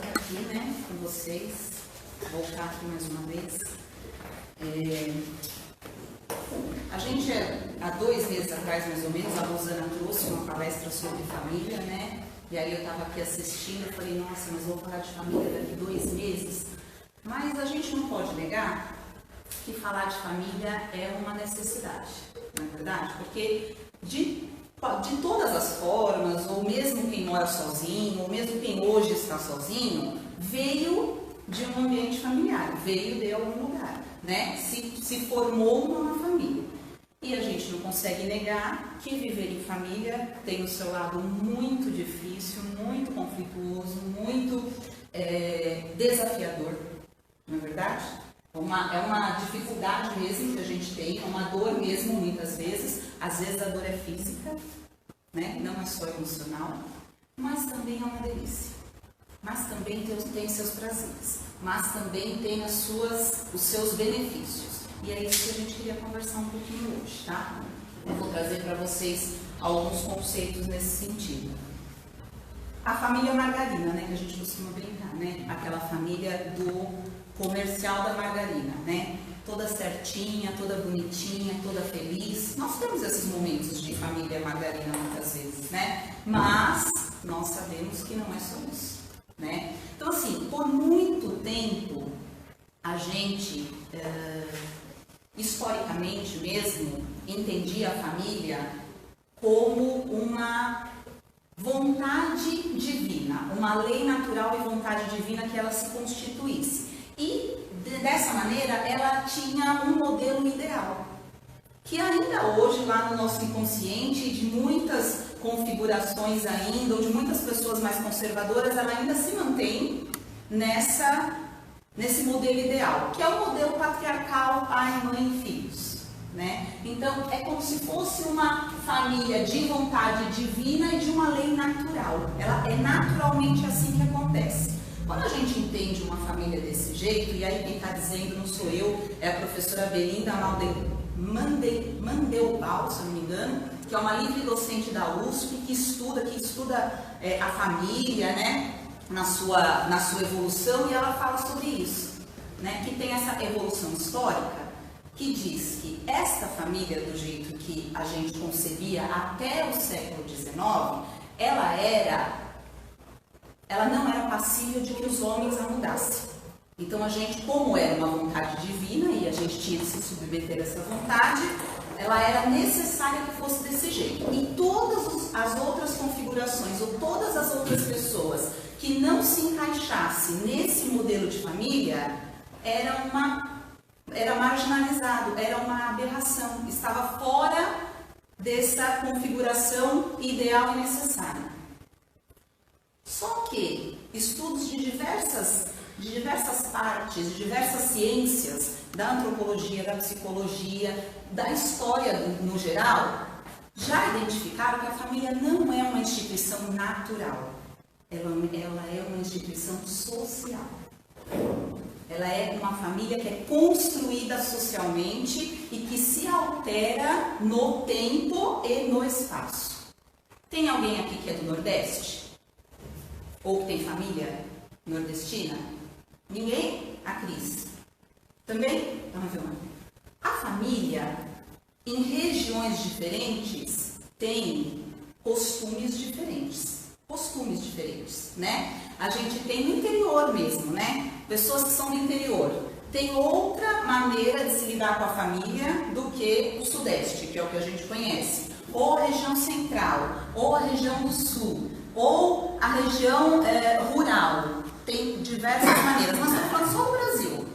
estar aqui, né, com vocês, voltar aqui mais uma vez. A gente, há 2 meses atrás, mais ou menos, a Rosana trouxe uma palestra sobre família, né, e aí eu estava aqui assistindo e falei, nossa, mas vou falar de família daqui 2 meses. Mas a gente não pode negar que falar de família é uma necessidade, não é verdade? Porque de todas as formas, ou mesmo quem mora sozinho, ou mesmo quem hoje está sozinho, veio de um ambiente familiar, veio de algum lugar, né? Se formou numa família. E a gente não consegue negar que viver em família tem o seu lado muito difícil, muito conflituoso, muito desafiador, não é verdade? É uma dificuldade mesmo que a gente tem, é uma dor mesmo muitas vezes. Às vezes a dor é física, né? Não é só emocional, mas também é uma delícia. Mas também tem seus prazeres, mas também tem os seus benefícios. E é isso que a gente queria conversar um pouquinho hoje, tá? Eu vou trazer para vocês alguns conceitos nesse sentido. A família margarina, né? Que a gente costuma brincar, né? Aquela família do comercial da margarina, né? Toda certinha, toda bonitinha, toda feliz. Nós temos esses momentos de família margarina muitas vezes, né? Mas nós sabemos que não é só isso, né? Então, assim, por muito tempo, a gente, historicamente mesmo, entendia a família como uma vontade divina, uma lei natural e vontade divina que ela se constituísse. E, dessa maneira, ela tinha um modelo ideal, que ainda hoje, lá no nosso inconsciente, de muitas configurações ainda, ou de muitas pessoas mais conservadoras, ela ainda se mantém nesse modelo ideal, que é o modelo patriarcal, pai, mãe e filhos, né? Então, é como se fosse uma família de vontade divina e de uma lei natural. Ela é naturalmente assim que acontece. Quando a gente entende uma família desse jeito, e aí quem está dizendo não sou eu, é a professora Belinda Mandelbaum, se eu não me engano, que é uma livre docente da USP, que estuda a família, né, na sua evolução, e ela fala sobre isso, né, que tem essa evolução histórica, que diz que esta família, do jeito que a gente concebia até o século XIX, ela não era passível de que os homens a mudassem. Então a gente, como era uma vontade divina e a gente tinha que se submeter a essa vontade, ela era necessária que fosse desse jeito. E todas as outras configurações, ou todas as outras pessoas que não se encaixassem nesse modelo de família, era marginalizado, era uma aberração, estava fora dessa configuração ideal e necessária. Só que estudos de diversas partes, de diversas ciências, da antropologia, da psicologia, da história no geral, já identificaram que a família não é uma instituição natural, ela é uma instituição social. Ela é uma família que é construída socialmente e que se altera no tempo e no espaço. Tem alguém aqui que é do Nordeste? Ou que tem família nordestina? Ninguém? A Cris. Também? Vamos ver uma. A família, em regiões diferentes, tem costumes diferentes. Né? A gente tem no interior mesmo, né? Pessoas que são do interior. Tem outra maneira de se lidar com a família do que o Sudeste, que é o que a gente conhece. Ou a região central, ou a região do Sul, ou a região rural. Tem diversas maneiras. Nós estamos falando só do Brasil,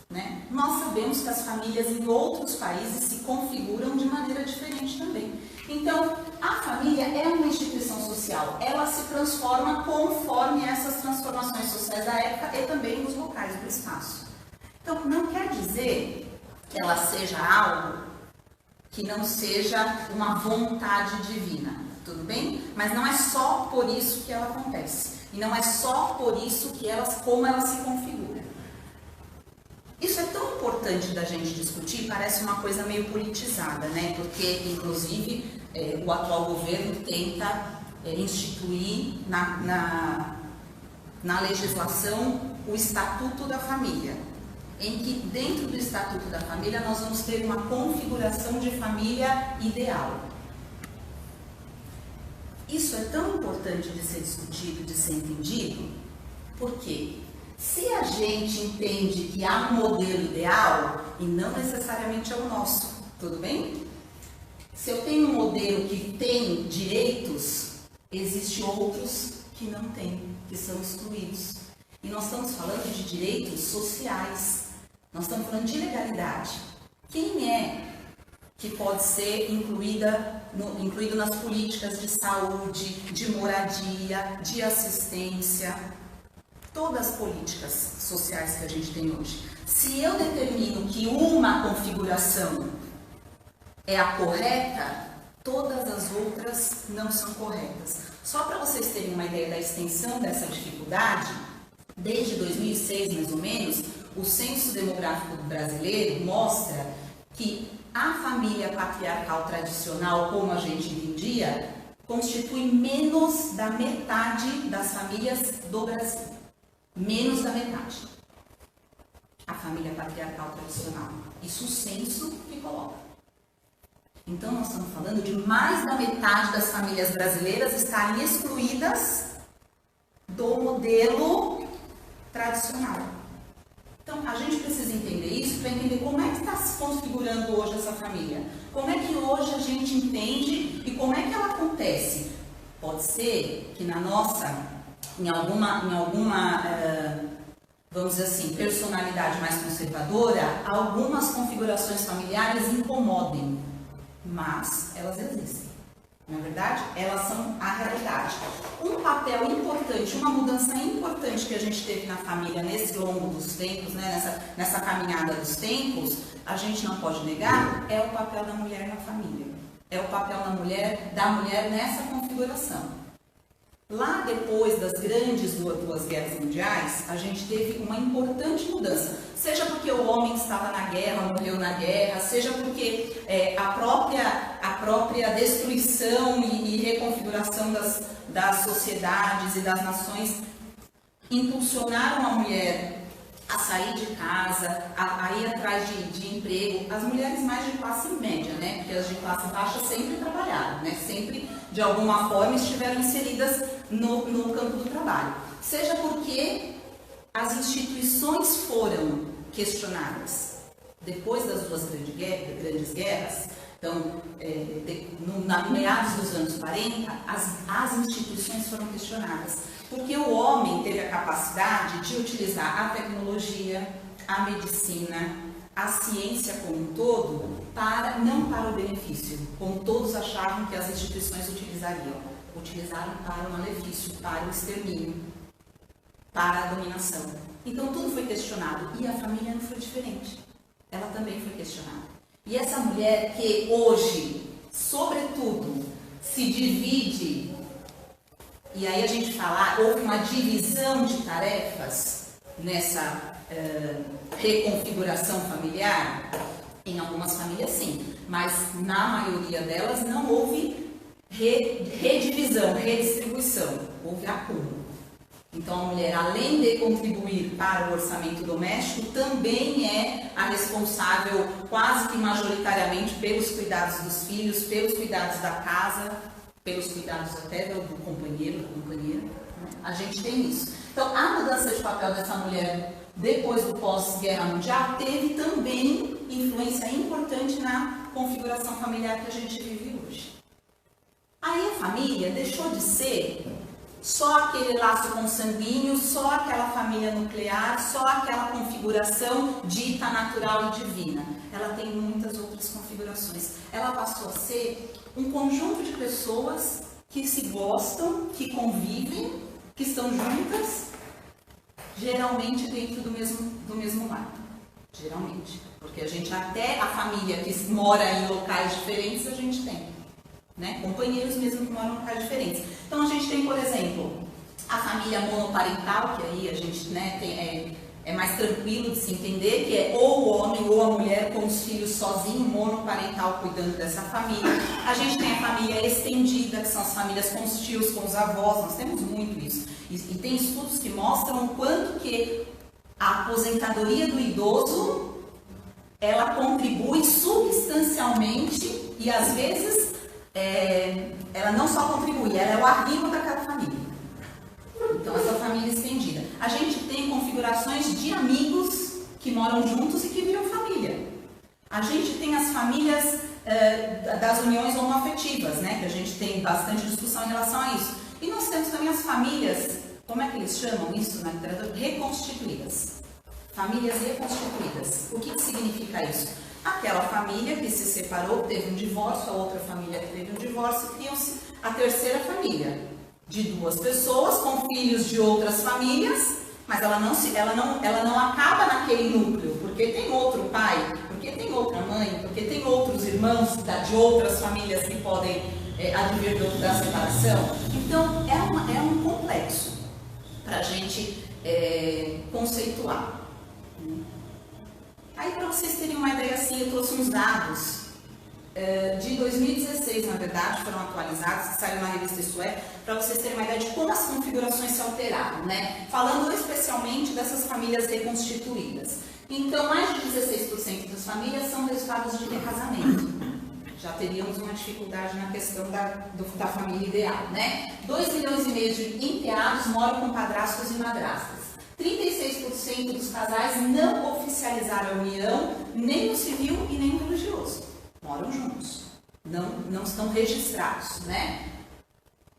né? Nós sabemos que as famílias em outros países se configuram de maneira diferente também. Então, a família é uma instituição social. Ela se transforma conforme essas transformações sociais da época e também nos locais do espaço. Então, não quer dizer que ela seja algo que não seja uma vontade divina, tudo bem? Mas não é só por isso que ela acontece. E não é só por isso como ela se configura. Isso é tão importante da gente discutir, parece uma coisa meio politizada, né? Porque, inclusive, o atual governo tenta instituir na legislação o Estatuto da Família, em que dentro do Estatuto da Família nós vamos ter uma configuração de família ideal. Isso é tão importante de ser discutido, de ser entendido, porque se a gente entende que há um modelo ideal, e não necessariamente é o nosso, tudo bem? Se eu tenho um modelo que tem direitos, existem outros que não têm, que são excluídos. E nós estamos falando de direitos sociais, nós estamos falando de legalidade. Quem é que pode ser incluído nas políticas de saúde, de moradia, de assistência, todas as políticas sociais que a gente tem hoje? Se eu determino que uma configuração é a correta, todas as outras não são corretas. Só para vocês terem uma ideia da extensão dessa dificuldade, desde 2006, mais ou menos, o Censo Demográfico Brasileiro mostra que a família patriarcal tradicional, como a gente entendia, constitui menos da metade das famílias do Brasil. Menos da metade. A família patriarcal tradicional. Isso o censo que coloca. Então, nós estamos falando de mais da metade das famílias brasileiras estarem excluídas do modelo tradicional. Então, a gente precisa entender isso para entender como é que está se configurando hoje essa família. Como é que hoje a gente entende e como é que ela acontece. Pode ser que na nossa, em alguma vamos dizer assim, personalidade mais conservadora, algumas configurações familiares incomodem. Mas elas existem, não é verdade? Elas são a realidade. Um papel importante, uma mudança importante que a gente teve na família nesse longo dos tempos, né, nessa caminhada dos tempos, a gente não pode negar, é o papel da mulher na família. É o papel da mulher nessa configuração. Lá depois das grandes duas guerras mundiais, a gente teve uma importante mudança. Seja porque o homem estava na guerra, morreu na guerra, seja porque a própria destruição e reconfiguração das sociedades e das nações impulsionaram a mulher a sair de casa, a ir atrás de emprego. As mulheres mais de classe média, né? Porque as de classe baixa sempre trabalharam, né? Sempre, de alguma forma, estiveram inseridas no campo do trabalho. Seja porque as instituições foram questionadas. Depois das duas grandes guerras, então, na meados dos anos 40, as instituições foram questionadas. Porque o homem teve a capacidade de utilizar a tecnologia, a medicina, a ciência como um todo, não para o benefício, como todos achavam que as instituições utilizariam. Utilizaram para o malefício, para o extermínio, para a dominação. Então tudo foi questionado e a família não foi diferente. Ela também foi questionada. E essa mulher que hoje, sobretudo, se divide, e aí a gente fala, houve uma divisão de tarefas nessa reconfiguração familiar, em algumas famílias sim, mas na maioria delas não houve redivisão, redistribuição, houve acúmulo. Então a mulher, além de contribuir para o orçamento doméstico, também é a responsável quase que majoritariamente pelos cuidados dos filhos, pelos cuidados da casa, pelos cuidados até do companheiro, da companheira. A gente tem isso. Então a mudança de papel dessa mulher depois do pós-guerra mundial teve também influência importante na configuração familiar que a gente vive hoje. Aí a família deixou de ser só aquele laço consanguíneo, só aquela família nuclear, só aquela configuração dita natural e divina. Ela tem muitas outras configurações. Ela passou a ser um conjunto de pessoas que se gostam, que convivem, que estão juntas, geralmente dentro do mesmo lar. Geralmente. Porque a gente, até a família que mora em locais diferentes, a gente tem. Né? Companheiros mesmo que moram em locais diferentes. Então a gente tem, por exemplo, a família monoparental, que aí a gente, né, é mais tranquilo de se entender, que é ou o homem ou a mulher com os filhos sozinho, monoparental, cuidando dessa família. A gente tem a família estendida, que são as famílias com os tios, com os avós, nós temos muito isso. E tem estudos que mostram o quanto que a aposentadoria do idoso, ela contribui substancialmente e às vezes ela não só contribui, ela é o arrimo daquela família. Então, essa família estendida. A gente tem configurações de amigos que moram juntos e que viram família. A gente tem as famílias das uniões homoafetivas, né? Que a gente tem bastante discussão em relação a isso. E nós temos também as famílias, como é que eles chamam isso na literatura? Reconstituídas. Famílias reconstituídas. O que significa isso? Aquela família que se separou, teve um divórcio, a outra família que teve um divórcio, criam-se a terceira família, de duas pessoas com filhos de outras famílias, mas ela não acaba naquele núcleo, porque tem outro pai, porque tem outra mãe, porque tem outros irmãos de outras famílias que podem advir da separação. Então, é um complexo para a gente conceituar. Aí, para vocês terem uma ideia, assim, eu trouxe uns dados de 2016, na verdade, foram atualizados, que saiu na revista Isso É, para vocês terem uma ideia de como as configurações se alteraram, né? Falando especialmente dessas famílias reconstituídas. Então, mais de 16% das famílias são resultados de recasamento. Já teríamos uma dificuldade na questão da família ideal, né? 2,5 milhões de enteados moram com padrastos e madrastas. 36% dos casais não oficializaram a união, nem no civil e nem no religioso. Moram juntos, não estão registrados, né?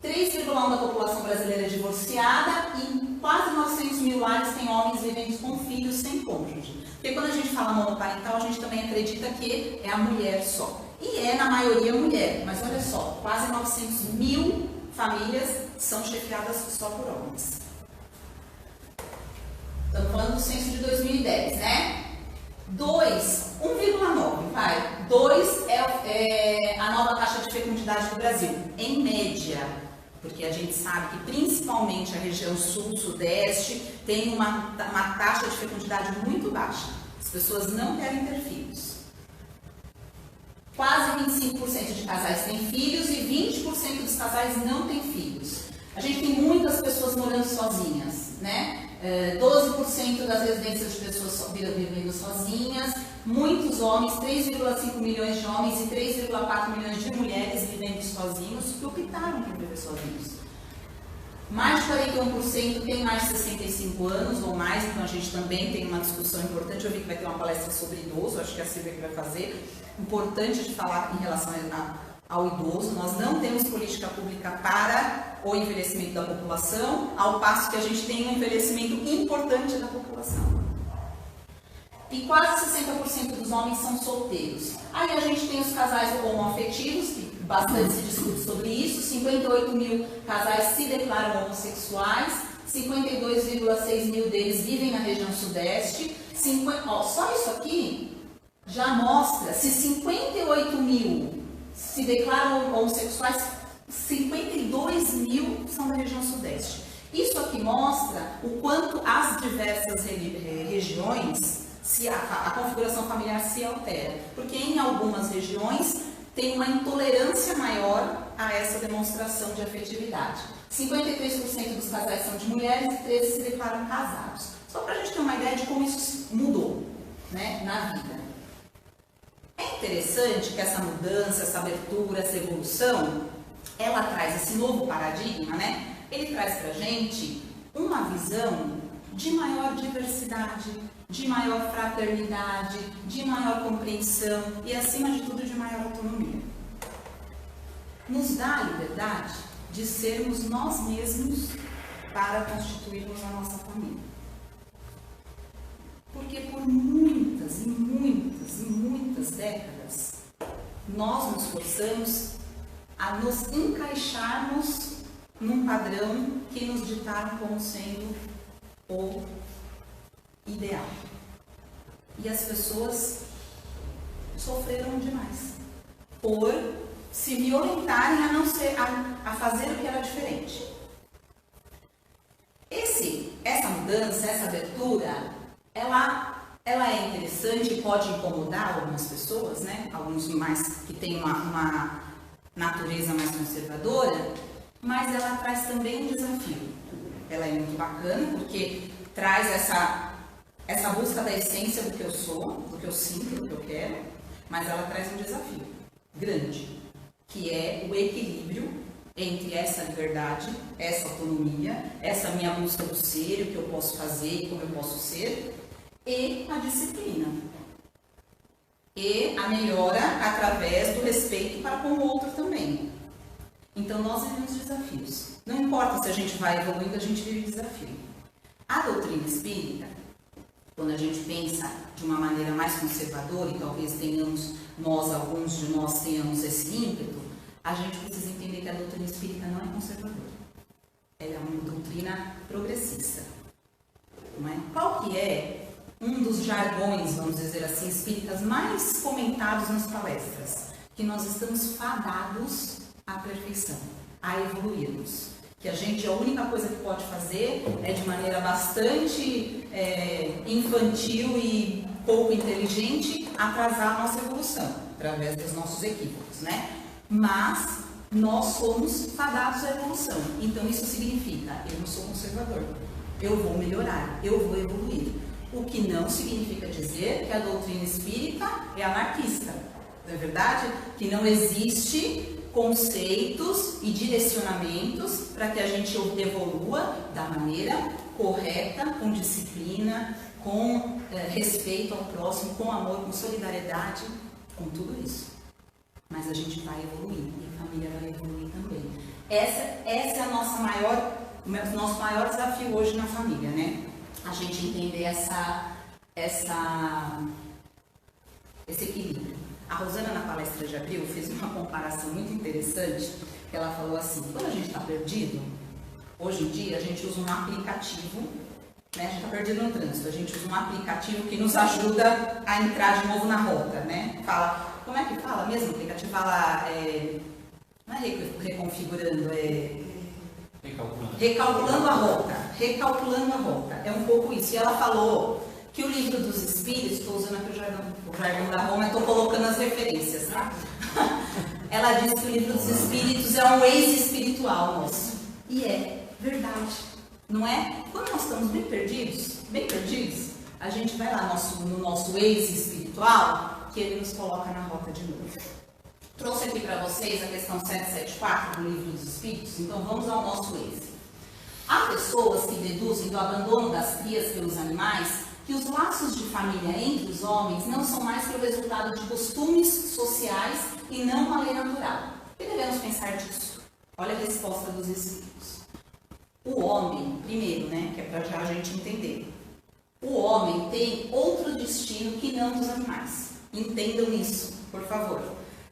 3,1% da população brasileira é divorciada e quase 900 mil lares têm homens vivendo com filhos sem cônjuge. Porque quando a gente fala monoparental, a gente também acredita que é a mulher só. E é, na maioria, mulher, mas olha só, quase 900 mil famílias são chefiadas só por homens. Estamos falando do censo de 2010, né? 1,9, vai. 2 é a nova taxa de fecundidade do Brasil, em média, porque a gente sabe que principalmente a região sul-sudeste tem uma taxa de fecundidade muito baixa. As pessoas não querem ter filhos. Quase 25% de casais têm filhos e 20% dos casais não têm filhos. A gente tem muitas pessoas morando sozinhas, né? 12% das residências de pessoas vivendo sozinhas, muitos homens, 3,5 milhões de homens e 3,4 milhões de mulheres vivendo sozinhos que optaram por viver sozinhos. Mais de 41% tem mais de 65 anos ou mais, então a gente também tem uma discussão importante. Eu vi que vai ter uma palestra sobre idoso, acho que é a Silvia que vai fazer. Importante de falar em relação ao idoso. Nós não temos política pública para o envelhecimento da população, ao passo que a gente tem um envelhecimento importante da população. E quase 60% dos homens são solteiros. Aí a gente tem os casais homoafetivos, que bastante se discute sobre isso, 58 mil casais se declaram homossexuais, 52,6 mil deles vivem na região sudeste, só isso aqui já mostra, se 58 mil se declaram homossexuais, 52 mil são da região sudeste. Isso aqui mostra o quanto as diversas regiões, a configuração familiar se altera. Porque em algumas regiões tem uma intolerância maior a essa demonstração de afetividade. 53% dos casais são de mulheres e 13% se declaram casados. Só para a gente ter uma ideia de como isso mudou, né, na vida. É interessante que essa mudança, essa abertura, essa evolução, ela traz esse novo paradigma, né? Ele traz para a gente uma visão de maior diversidade, de maior fraternidade, de maior compreensão e, acima de tudo, de maior autonomia. Nos dá a liberdade de sermos nós mesmos para constituirmos a nossa família. Porque por muitas e muitas e muitas décadas, nós nos forçamos a nos encaixarmos num padrão que nos ditaram como sendo o ideal. E as pessoas sofreram demais por se violentarem a fazer o que era diferente. Essa mudança, essa abertura, ela é interessante e pode incomodar algumas pessoas, né? Alguns mais que têm uma natureza mais conservadora, mas ela traz também um desafio. ela é muito bacana, porque traz essa busca da essência do que eu sou, do que eu sinto, do que eu quero, mas ela traz um desafio grande, que é o equilíbrio entre essa liberdade, essa autonomia, essa minha busca do ser, o que eu posso fazer e como eu posso ser, e a disciplina. E a melhora através do respeito para com o outro também. Então, nós vivemos desafios. Não importa se a gente vai evoluindo, a gente vive desafio. A doutrina espírita, quando a gente pensa de uma maneira mais conservadora, e talvez alguns de nós tenhamos esse ímpeto, a gente precisa entender que a doutrina espírita não é conservadora. Ela é uma doutrina progressista. Não é? Qual que é um dos jargões, vamos dizer assim, espíritas mais comentados nas palestras? Que nós estamos fadados à perfeição, a evoluirmos. Que a única coisa que pode fazer é de maneira bastante infantil e pouco inteligente atrasar a nossa evolução, através dos nossos equívocos, né? Mas nós somos fadados à evolução. Então isso significa, eu não sou conservador, eu vou melhorar, eu vou evoluir. O que não significa dizer que a doutrina espírita é anarquista. Não é verdade? Que não existe conceitos e direcionamentos para que a gente evolua da maneira correta, com disciplina, com respeito ao próximo, com amor, com solidariedade, com tudo isso. Mas a gente vai evoluir e a família vai evoluir também. Essa é a nosso maior desafio hoje na família, né? A gente entender esse equilíbrio. A Rosana, na palestra de abril, fez uma comparação muito interessante. Ela falou assim, quando a gente está perdido, hoje em dia a gente usa um aplicativo, né? A gente está perdido no trânsito, a gente usa um aplicativo que nos ajuda a entrar de novo na rota, né? Como é que fala mesmo? O aplicativo fala, não é reconfigurando, recalculando a rota. É um pouco isso. E ela falou que o livro dos Espíritos, estou usando aqui o jargão da Roma, estou colocando as referências, tá? Ela diz que o livro dos Espíritos é um Waze espiritual nosso. E é verdade, não é? Quando nós estamos bem perdidos, a gente vai lá no nosso Waze espiritual, que ele nos coloca na rota de novo. Trouxe aqui para vocês a questão 774 do livro dos Espíritos, então vamos ao nosso Waze. Há pessoas que deduzem do abandono das crias pelos animais que os laços de família entre os homens não são mais que o resultado de costumes sociais e não uma lei natural. O que devemos pensar disso? Olha a resposta dos Espíritos. O homem, primeiro, né, que é para já a gente entender, o homem tem outro destino que não dos animais. Entendam isso, por favor.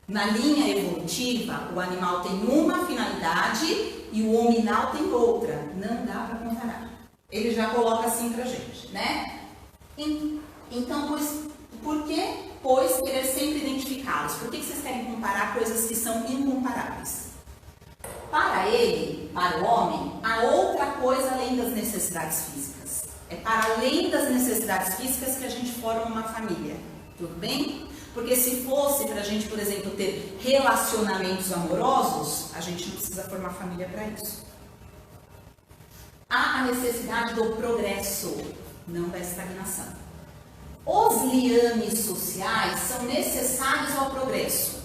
Na linha evolutiva, o animal tem uma finalidade e o hominal tem outra. Não dá para comparar. Ele já coloca assim pra gente, né? Então, por que, querer sempre identificá-los? Por que vocês querem comparar coisas que são incomparáveis? Para ele, para o homem, há outra coisa além das necessidades físicas. É para além das necessidades físicas que a gente forma uma família. Tudo bem? Porque se fosse para a gente, por exemplo, ter relacionamentos amorosos, a gente não precisa formar família para isso. Há a necessidade do progresso, não da estagnação. Os liames sociais são necessários ao progresso.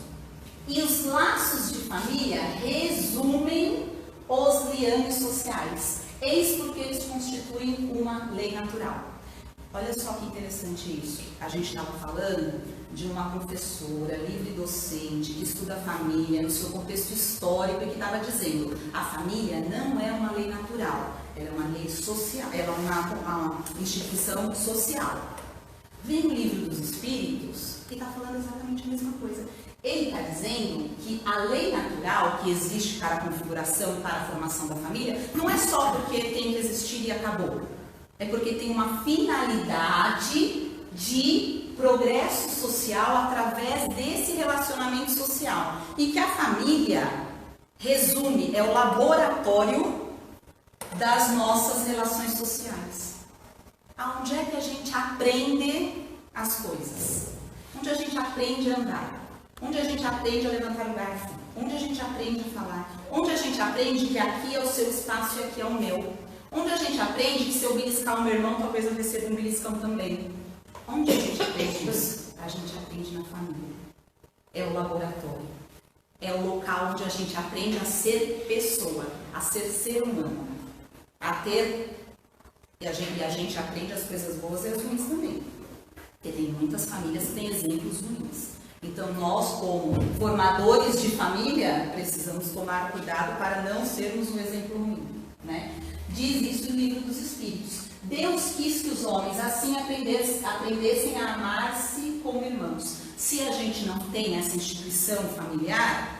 E os laços de família resumem os liames sociais. Eis porque eles constituem uma lei natural. Olha só que interessante isso. A gente estava falando de uma professora livre docente que estuda a família no seu contexto histórico e que estava dizendo a família não é uma lei natural, ela é uma lei social, ela é uma instituição social. Vem o livro dos Espíritos e está falando exatamente a mesma coisa. Ele está dizendo que a lei natural que existe para a configuração e para a formação da família não é só porque tem que existir e acabou. É porque tem uma finalidade de progresso social através desse relacionamento social. E que a família, resume, é o laboratório das nossas relações sociais. Aonde é que a gente aprende as coisas? Onde a gente aprende a andar? Onde a gente aprende a levantar o garfo? Onde a gente aprende a falar? Onde a gente aprende que aqui é o seu espaço e aqui é o meu? Onde a gente aprende que se eu beliscar o meu irmão, talvez eu receba um beliscão também. Onde a gente aprende isso? A gente aprende na família. É o laboratório. É o local onde a gente aprende a ser pessoa, a ser ser humano, a ter... E a gente aprende as coisas boas e as ruins também. Porque tem muitas famílias que têm exemplos ruins. Então, nós, como formadores de família, precisamos tomar cuidado para não sermos um exemplo ruim, né? Diz isso no Livro dos Espíritos. Deus quis que os homens assim aprendessem a amar-se como irmãos. Se a gente não tem essa instituição familiar,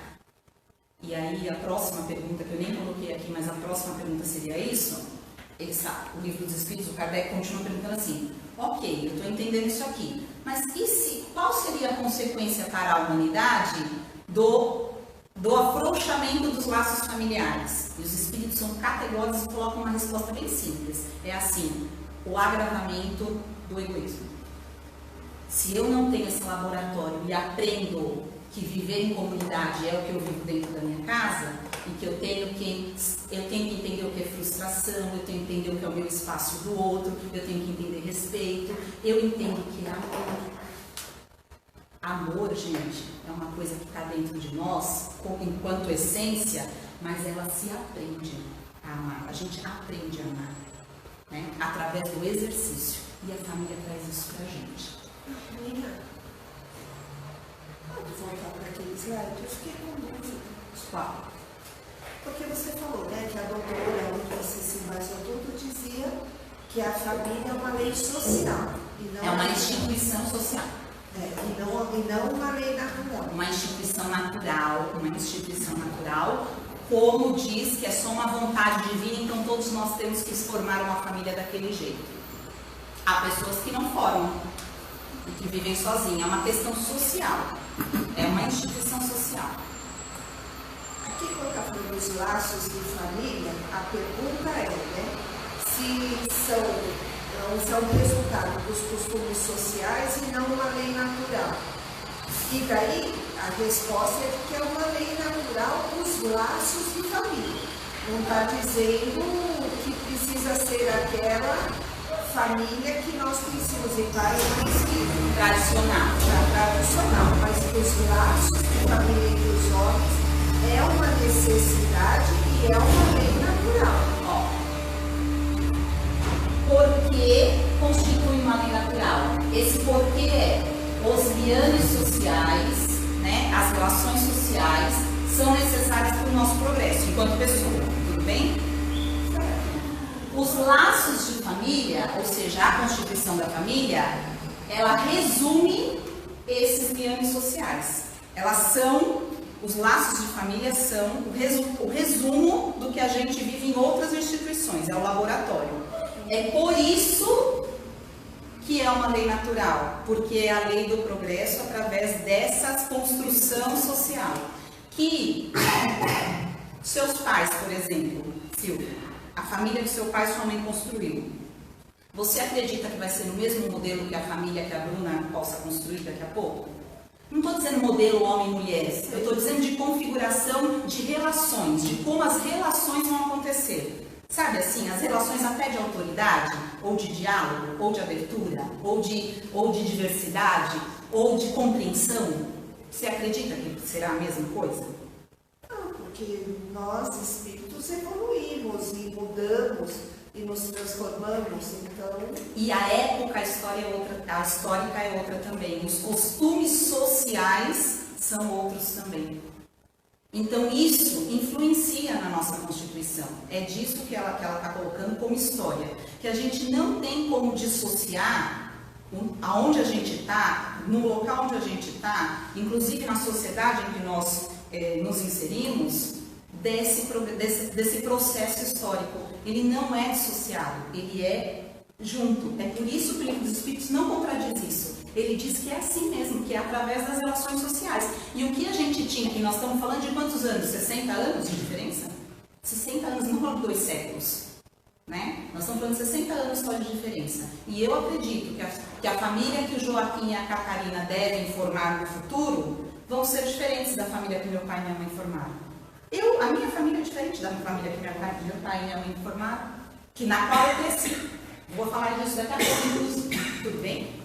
e aí a próxima pergunta, que eu nem coloquei aqui, mas a próxima pergunta seria isso, o Livro dos Espíritos, o Kardec continua perguntando assim, ok, eu estou entendendo isso aqui, mas qual seria a consequência para a humanidade do afrouxamento dos laços familiares? E os Espíritos são categóricos e colocam uma resposta bem simples. É assim, o agravamento do egoísmo. Se eu não tenho esse laboratório e aprendo que viver em comunidade é o que eu vivo dentro da minha casa, e que eu tenho que entender o que é frustração, eu tenho que entender o que é o meu espaço do outro, eu tenho que entender respeito, eu entendo que amor. Amor, gente, é uma coisa que está dentro de nós, enquanto essência, mas ela se aprende a amar. A gente aprende a amar, né? Através do exercício. E a família traz isso pra gente. Menina, pode voltar para aquele slide? Eu fiquei com dúvida. Qual? Porque você falou, né, que a doutora, onde você se embasou tudo, dizia que a família é uma lei social. E não é uma instituição social. E não uma lei natural. Uma instituição natural, como diz que é só uma vontade divina, então todos nós temos que formar uma família daquele jeito. Há pessoas que não formam e que vivem sozinhas, é uma questão social, é uma instituição social. Aqui, quando está falando dos laços de família, a pergunta é, né, se são resultado dos costumes sociais e não uma lei natural. E daí, a resposta é que é uma lei natural dos laços de família. Não está dizendo que precisa ser aquela família que nós conhecemos em pai e mãe filho. Tradicional, mas os laços de família entre os homens é uma necessidade e é uma lei natural. Por que constitui uma lei natural? Esse porquê é os liames sociais, né, as relações sociais são necessárias para o nosso progresso enquanto pessoa, tudo bem? Os laços de família, ou seja, a constituição da família, ela resume esses liames sociais. Os laços de família são o resumo do que a gente vive em outras instituições, é o laboratório. É por isso que é uma lei natural, porque é a lei do progresso através dessa construção social. Que seus pais, por exemplo, Silvia, a família que seu pai e sua mãe construiu, você acredita que vai ser no mesmo modelo que a família que a Bruna possa construir daqui a pouco? Não estou dizendo modelo homem e mulheres, eu estou dizendo de configuração de relações, de como as relações vão acontecer. Sabe assim, as relações até de autoridade, ou de diálogo, ou de abertura, ou de diversidade, ou de compreensão. Você acredita que será a mesma coisa? Não, porque nós, espíritos, evoluímos e mudamos e nos transformamos, então... E a época, a histórica é outra também. Os costumes sociais são outros também. Então, isso influencia na nossa Constituição. É disso que ela está colocando como história. Que a gente não tem como dissociar aonde a gente está, no local onde a gente está, inclusive na sociedade em que nós nos inserimos, desse processo histórico. Ele não é dissociado, ele é junto. É por isso que o Livro dos Espíritos não contradiz isso. Ele diz que é assim mesmo, que é através das relações sociais. E o que a gente tinha, que nós estamos falando de quantos anos? 60 anos de diferença? 60 anos, não falando 2 séculos. Né? Nós estamos falando de 60 anos só de diferença. E eu acredito que a família que o Joaquim e a Catarina devem formar no futuro vão ser diferentes da família que meu pai e minha mãe formaram. A minha família é diferente da família que meu pai e minha mãe formaram. na qual eu cresci. Vou falar disso daqui a pouco, inclusive. Tudo bem?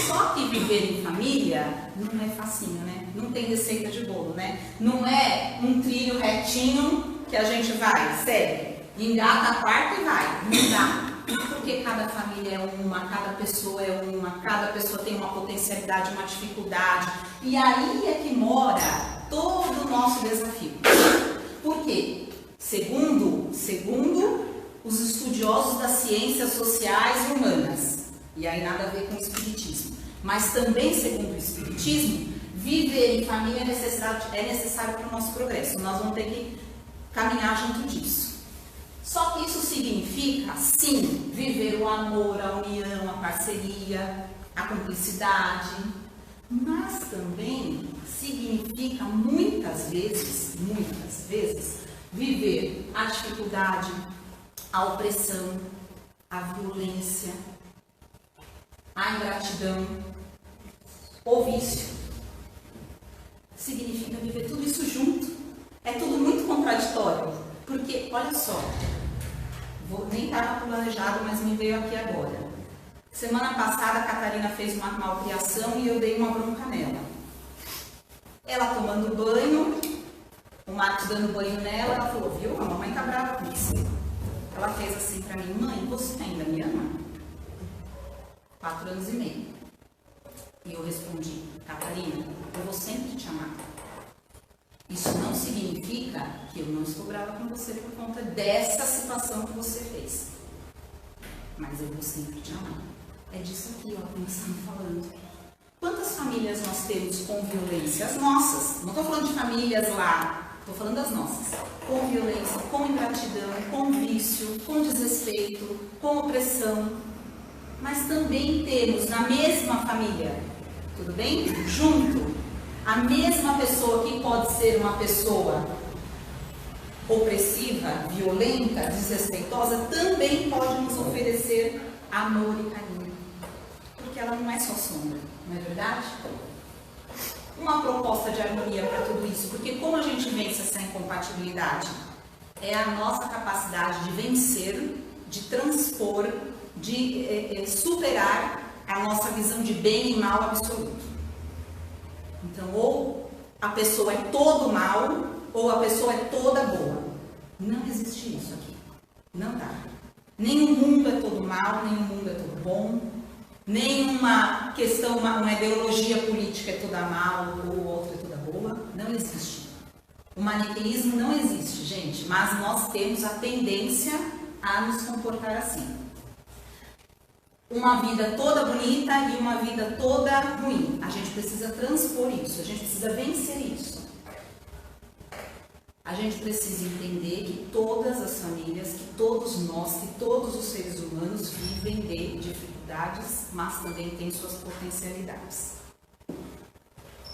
Só que viver em família não é facinho, né? Não tem receita de bolo, né? Não é um trilho retinho que a gente vai, segue, engata a quarta e vai. Não dá. Porque cada família é uma, cada pessoa é uma, cada pessoa tem uma potencialidade, uma dificuldade. E aí é que mora todo o nosso desafio. Por quê? Segundo os estudiosos das ciências sociais e humanas, e aí nada a ver com o espiritismo, mas também segundo o espiritismo, viver em família é necessário para o nosso progresso. Nós vamos ter que caminhar junto disso. Só que isso significa, sim, viver o amor, a união, a parceria, a cumplicidade, mas também significa muitas vezes, viver a dificuldade, a opressão, a violência, a ingratidão, o vício. Significa viver tudo isso junto. É tudo muito contraditório, porque, olha só, nem estava planejado, mas me veio aqui agora. Semana passada a Catarina fez uma malcriação e eu dei uma bronca nela. Ela tomando banho, o Marcos dando banho nela, ela falou, viu, a mamãe tá brava com você. Ela fez assim pra mim, mãe, você ainda me ama? 4 anos e meio. E eu respondi, Catarina, eu vou sempre te amar. Isso não significa que eu não estou brava com você por conta dessa situação que você fez. Mas eu vou sempre te amar. É disso aqui, ó, que nós estamos falando. Quantas famílias nós temos com violência? As nossas. Não estou falando de famílias lá, estou falando das nossas. Com violência, com ingratidão, com vício, com desrespeito, com opressão. Mas também temos na mesma família, tudo bem? Junto. A mesma pessoa que pode ser uma pessoa opressiva, violenta, desrespeitosa, também pode nos oferecer amor e carinho. Porque ela não é só sombra, não é verdade? Uma proposta de harmonia para tudo isso, porque como a gente vence essa incompatibilidade? É a nossa capacidade de vencer, de transpor, de superar a nossa visão de bem e mal absoluto. Então, ou a pessoa é todo mal, ou a pessoa é toda boa. Não existe isso aqui. Não dá. Nem o mundo é todo mal, nem o mundo é todo bom. Nem uma questão, uma ideologia política é toda mal, ou outra é toda boa. Não existe. O maniqueísmo não existe, gente. Mas nós temos a tendência a nos comportar assim. Uma vida toda bonita e uma vida toda ruim. A gente precisa transpor isso, a gente precisa vencer isso. A gente precisa entender que todas as famílias, que todos nós, que todos os seres humanos vivem de dificuldades, mas também têm suas potencialidades.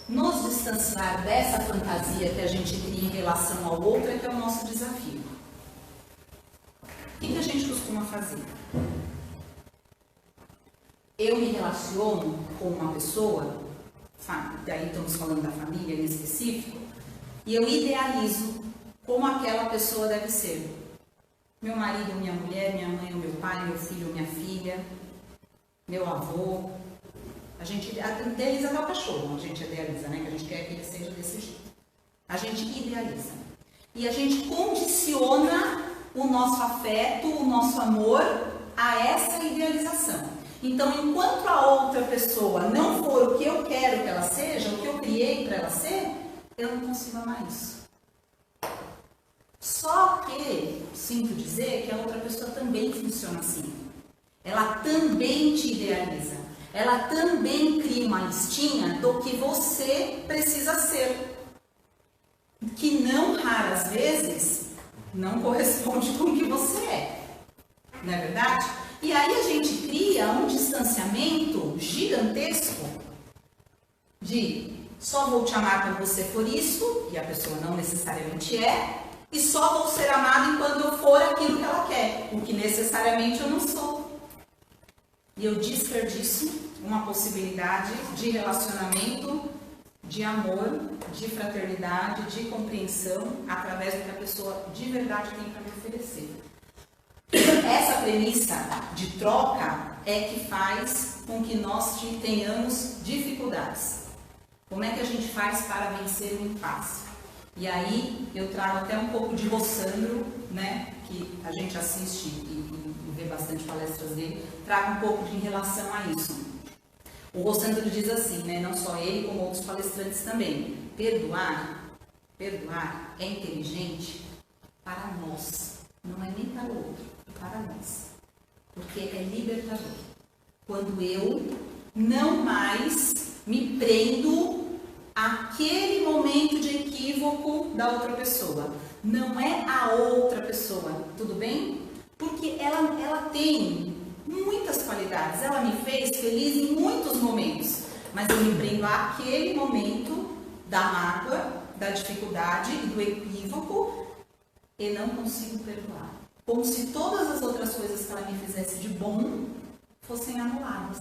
Nos distanciar dessa fantasia que a gente cria em relação ao outro é que é o nosso desafio. O que a gente costuma fazer? Eu me relaciono com uma pessoa, daí estamos falando da família em específico, e eu idealizo como aquela pessoa deve ser. Meu marido, minha mulher, minha mãe, meu pai, meu filho, minha filha, meu avô. A gente idealiza até o cachorro, a gente idealiza, né? Que a gente quer que ele seja desse jeito. A gente idealiza. E a gente condiciona o nosso afeto, o nosso amor a essa idealização. Então, enquanto a outra pessoa não for o que eu quero que ela seja, o que eu criei para ela ser, eu não consigo amar isso. Só que, sinto dizer, que a outra pessoa também funciona assim. Ela também te idealiza. Ela também cria uma listinha do que você precisa ser. Que não raras vezes não corresponde com o que você é. Não é verdade? E aí a gente cria um distanciamento gigantesco de só vou te amar quando você for isso, e a pessoa não necessariamente é, e só vou ser amada enquanto eu for aquilo que ela quer, o que necessariamente eu não sou. E eu desperdiço uma possibilidade de relacionamento, de amor, de fraternidade, de compreensão, através do que a pessoa de verdade tem para me oferecer. essa premissa de troca é que faz com que nós tenhamos dificuldades. Como é que a gente faz para vencer o impasse? E aí eu trago até um pouco de Rossandro, né, que a gente assiste e vê bastante palestras dele, trago um pouco em relação a isso. O Rossandro diz assim, né, não só ele, como outros palestrantes também, perdoar é inteligente para nós, não é nem para o outro, é para nós, porque é libertador. Quando eu não mais me prendo àquele momento de equívoco da outra pessoa, não é a outra pessoa, tudo bem? Porque ela tem muitas qualidades, ela me fez feliz em muitos momentos, mas eu me prendo àquele momento da mágoa, da dificuldade e do equívoco e não consigo perdoar. Como se todas as outras coisas que ela me fizesse de bom fossem anuladas.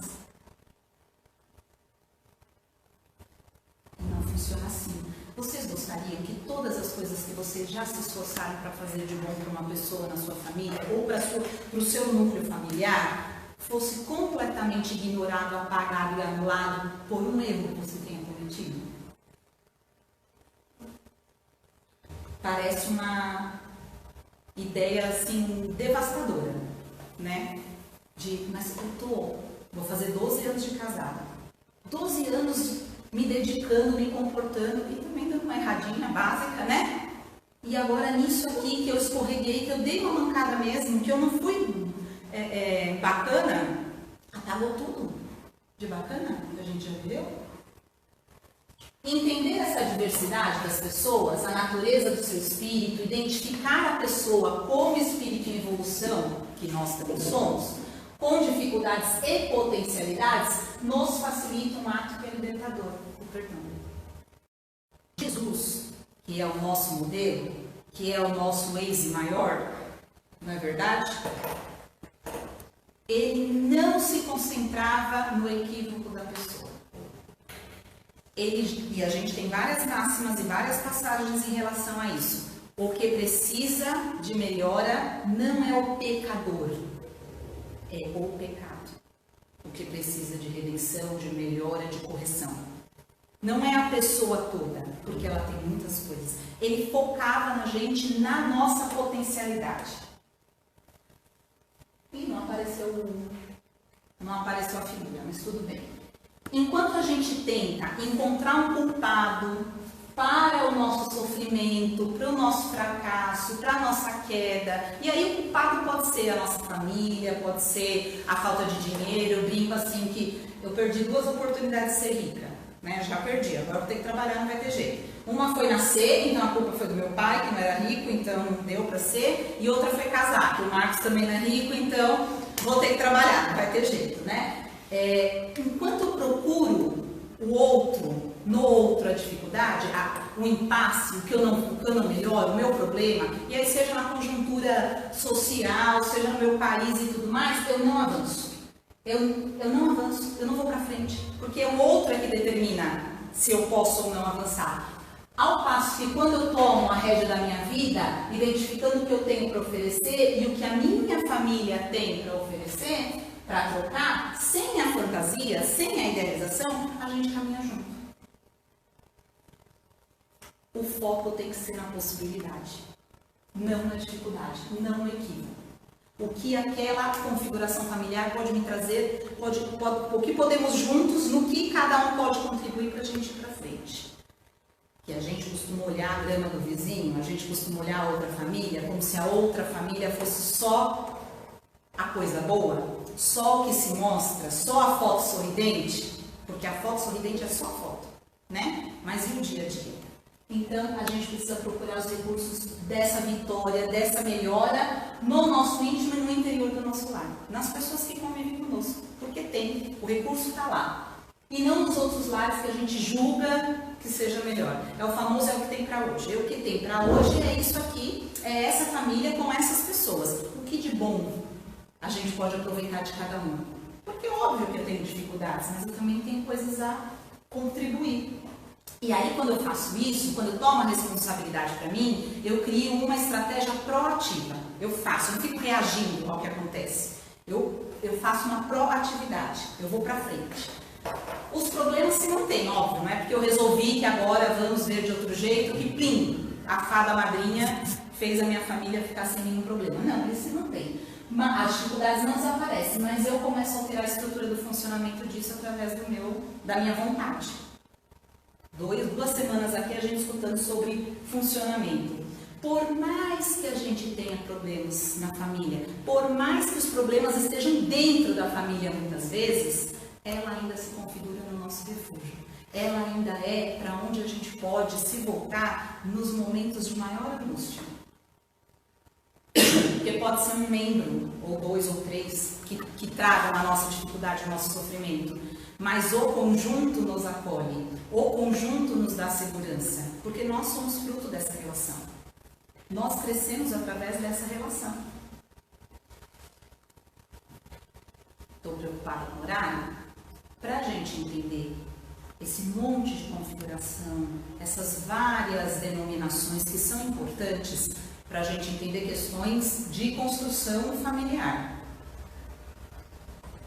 E não funciona assim. Vocês gostariam que todas as coisas que vocês já se esforçaram para fazer de bom para uma pessoa na sua família ou para o seu núcleo familiar fosse completamente ignorado, apagado e anulado por um erro que você tenha cometido? Parece uma ideia assim devastadora, né? Mas eu vou fazer 12 anos de casada, 12 anos me dedicando, me comportando e também dando uma erradinha básica, né? E agora nisso aqui que eu escorreguei, que eu dei uma mancada mesmo, que eu não fui bacana, acabou tudo de bacana que a gente já viveu. Entender essa diversidade das pessoas, a natureza do seu espírito, identificar a pessoa como espírito em evolução, que nós também somos, com dificuldades e potencialidades, nos facilita um ato que é libertador, o perdão. Jesus, que é o nosso modelo, que é o nosso ex maior, não é verdade? Ele não se concentrava no equívoco da pessoa. E a gente tem várias máximas e várias passagens em relação a isso. O que precisa de melhora não é o pecador, é o pecado. O que precisa de redenção, de melhora, de correção. Não é a pessoa toda, porque ela tem muitas coisas. Ele focava na gente, na nossa potencialidade. E não apareceu a figura, mas tudo bem. Enquanto a gente tenta encontrar um culpado para o nosso sofrimento, para o nosso fracasso, para a nossa queda, e aí o culpado pode ser a nossa família, pode ser a falta de dinheiro. Eu brinco assim que eu perdi 2 oportunidades de ser rica, né? Já perdi, agora vou ter que trabalhar, não vai ter jeito. Uma foi nascer, então a culpa foi do meu pai, que não era rico, então não deu para ser, e outra foi casar, que o Marcos também não é rico, então vou ter que trabalhar, não vai ter jeito, né? Enquanto eu procuro o outro, no outro a dificuldade, o impasse, o que eu não melhoro, o meu problema, e aí seja na conjuntura social, seja no meu país e tudo mais, eu não avanço. Eu não avanço, eu não vou para frente, porque o outro é que determina se eu posso ou não avançar. Ao passo que quando eu tomo a rédea da minha vida, identificando o que eu tenho para oferecer e o que a minha família tem para oferecer, para trocar, sem a fantasia, sem a idealização, a gente caminha junto. O foco tem que ser na possibilidade, não na dificuldade, não no equívoco. O que aquela configuração familiar pode me trazer, o que podemos juntos, no que cada um pode contribuir para a gente ir para frente. Que a gente costuma olhar a grama do vizinho, a gente costuma olhar a outra família, como se a outra família fosse só a coisa boa, só o que se mostra, só a foto sorridente, porque a foto sorridente é só a foto, né? Mas e o dia a dia? Então, a gente precisa procurar os recursos dessa vitória, dessa melhora no nosso íntimo e no interior do nosso lar, nas pessoas que convivem conosco, porque o recurso está lá. E não nos outros lares que a gente julga que seja melhor. É o famoso é o que tem para hoje. O que tem para hoje é isso aqui, é essa família com essas pessoas. O que de bom a gente pode aproveitar de cada um? Porque é óbvio que eu tenho dificuldades, mas eu também tenho coisas a contribuir. E aí, quando eu faço isso, quando eu tomo a responsabilidade para mim, eu crio uma estratégia proativa. Eu não fico reagindo ao que acontece. Eu faço uma proatividade, eu vou para frente. Os problemas se mantêm, óbvio, não é porque eu resolvi que agora vamos ver de outro jeito, que plim, a fada madrinha fez a minha família ficar sem nenhum problema. Não, eles se mantêm. As dificuldades não desaparecem, mas eu começo a alterar a estrutura do funcionamento disso através da minha vontade. 2 semanas aqui a gente escutando sobre funcionamento. Por mais que a gente tenha problemas na família, por mais que os problemas estejam dentro da família muitas vezes, ela ainda se configura no nosso refúgio. Ela ainda é para onde a gente pode se voltar nos momentos de maior angústia. Porque pode ser um membro, ou 2 ou 3, que tragam a nossa dificuldade, o nosso sofrimento. Mas o conjunto nos acolhe, o conjunto nos dá segurança, porque nós somos fruto dessa relação. Nós crescemos através dessa relação. Estou preocupada com o horário? Para a gente entender esse monte de configuração, essas várias denominações que são importantes para a gente entender questões de construção familiar.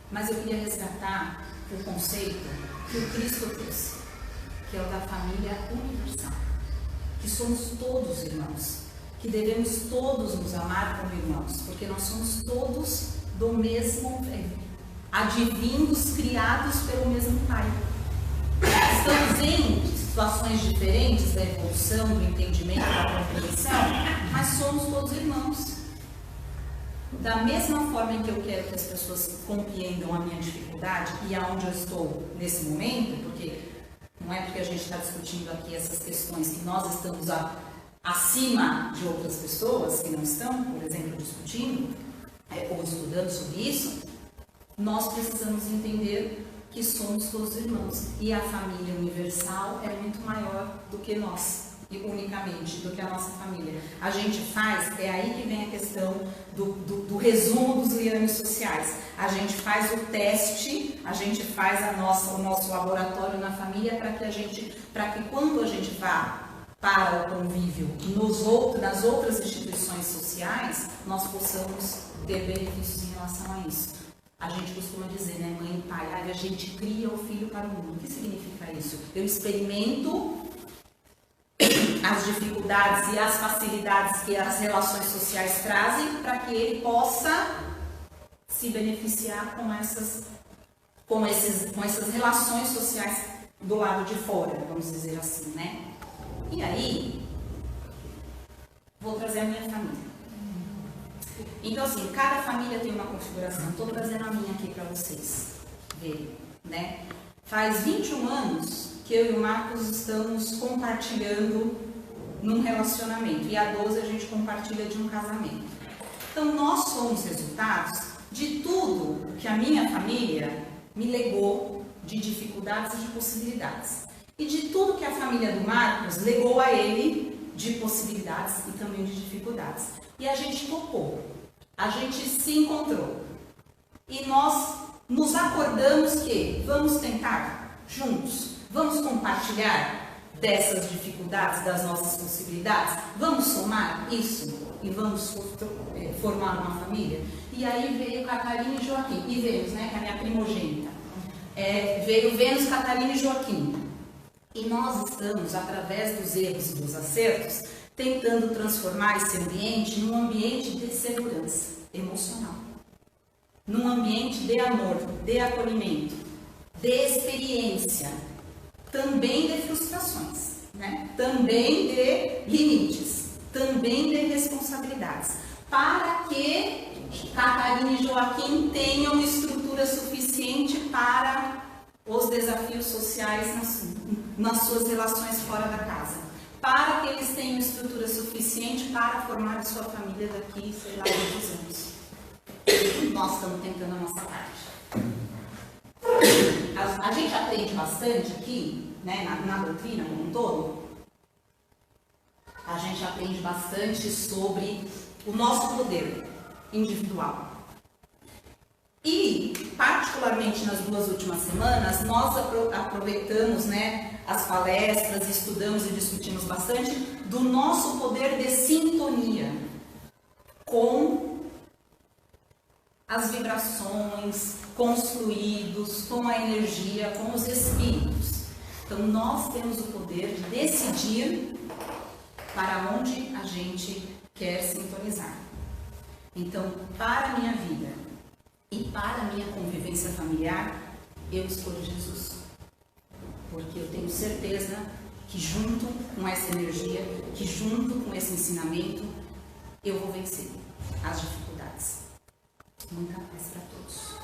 Mas eu queria resgatar o conceito que o Cristo trouxe, que é o da família universal, que somos todos irmãos, que devemos todos nos amar como irmãos, porque nós somos todos do mesmo, advindos, criados pelo mesmo Pai. Estamos em situações diferentes da evolução, do entendimento, da compreensão, mas somos todos irmãos. Da mesma forma em que eu quero que as pessoas compreendam a minha dificuldade e aonde eu estou nesse momento, porque não é porque a gente está discutindo aqui essas questões que nós estamos acima de outras pessoas que não estão, por exemplo, discutindo ou estudando sobre isso, nós precisamos entender que somos todos irmãos e a família universal é muito maior do que nós. E unicamente do que a nossa família. A gente faz, é aí que vem a questão do resumo dos liames sociais. A gente faz o teste, a gente faz o nosso laboratório na família para que quando a gente vá para o convívio nas outras instituições sociais, nós possamos ter benefícios em relação a isso. A gente costuma dizer, né, mãe e pai, a gente cria o filho para o mundo. O que significa isso? Eu experimento as dificuldades e as facilidades que as relações sociais trazem para que ele possa se beneficiar com essas relações sociais do lado de fora, vamos dizer assim, né? E aí, vou trazer a minha família. Então, assim, cada família tem uma configuração. Estou trazendo a minha aqui para vocês verem, né? Faz 21 anos que eu e o Marcos estamos compartilhando num relacionamento. E há 12 a gente compartilha de um casamento. Então, nós somos resultados de tudo que a minha família me legou de dificuldades e de possibilidades. E de tudo que a família do Marcos legou a ele de possibilidades e também de dificuldades. E a gente topou. A gente se encontrou. E nós nos acordamos que vamos tentar juntos. Vamos compartilhar dessas dificuldades, das nossas possibilidades? Vamos somar isso e vamos formar uma família? E aí veio Catarina e Joaquim. E Vênus, né, que é a minha primogênita. Veio Vênus, Catarina e Joaquim. E nós estamos, através dos erros e dos acertos, tentando transformar esse ambiente num ambiente de segurança emocional. Num ambiente de amor, de acolhimento, de experiência. Também de frustrações, né? Também de limites, também de responsabilidades, para que Catarina e Joaquim tenham estrutura suficiente para os desafios sociais nas suas relações fora da casa, para que eles tenham estrutura suficiente para formar a sua família daqui, sei lá, 2 anos. Nós estamos tentando a nossa parte. A gente aprende bastante aqui, né, na doutrina como um todo, a gente aprende bastante sobre o nosso poder individual. E, particularmente, particularmente nas 2 últimas semanas, nós aproveitamos, né, as palestras, estudamos e discutimos bastante do nosso poder de sintonia com as vibrações, com os fluidos, com a energia, com os espíritos. Então, nós temos o poder de decidir para onde a gente quer sintonizar. Então, para a minha vida e para a minha convivência familiar, eu escolho Jesus. Porque eu tenho certeza que junto com essa energia, que junto com esse ensinamento, eu vou vencer as dificuldades. Muita paz para todos.